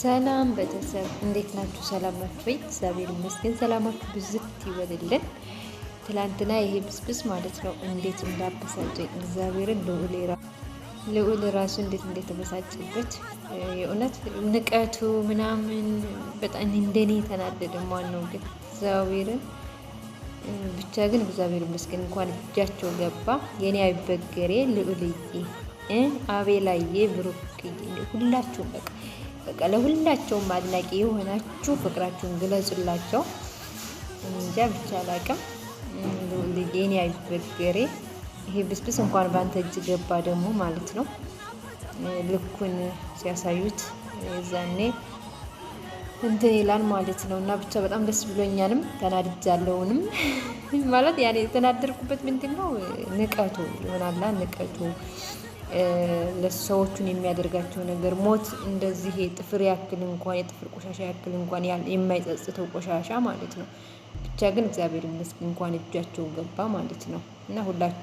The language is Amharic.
ሰላም ቤተሰብ እንዴት ናችሁ? ሰላም ናችሁ ወይ? እግዚአብሔር ይመስገን ሰላማችሁ ብዝት ይበልልን። ትላንትና ይሄ ብስብስ ማለት ነው እንዴት እንዳበሳጨኝ እግዚአብሔርን ልዑል ራሱ እንዴት ተበሳጨበት። የእውነት ንቀቱ ምናምን በጣም እንደኔ ተናደደ። ማን ነው ግን እግዚአብሔርን ብቻ ግን እግዚአብሔር ይመስገን እንኳን እጃቸው ገባ። የኔ አይበገሬ ልዑልዬ፣ አቤላዬ፣ ብሩክዬ ሁላችሁም በቃ ለሁላቸውም አድናቂ የሆናችሁ ፍቅራችሁን ግለጹላቸው። እንጃ ብቻ አላቅም። ልዑልዬ የኔ አይበገሬ፣ ይሄ ብስብስ እንኳን ባንተ እጅ ገባ ደግሞ ማለት ነው። ልኩን ሲያሳዩት የዛኔ እንትን ይላል ማለት ነው። እና ብቻ በጣም ደስ ብሎኛልም ተናድጃለሁንም ማለት ያኔ የተናደርኩበት ምንድን ነው ንቀቱ ይሆናላ። ንቀቱ ለሰዎቹን የሚያደርጋቸው ነገር ሞት እንደዚህ የጥፍር ያክል እንኳን የጥፍር ቆሻሻ ያክል እንኳን የማይጸጽተው ቆሻሻ ማለት ነው። ብቻ ግን እግዚአብሔር ይመስገን እንኳን እጃቸው ገባ ማለት ነው። እና ሁላችሁ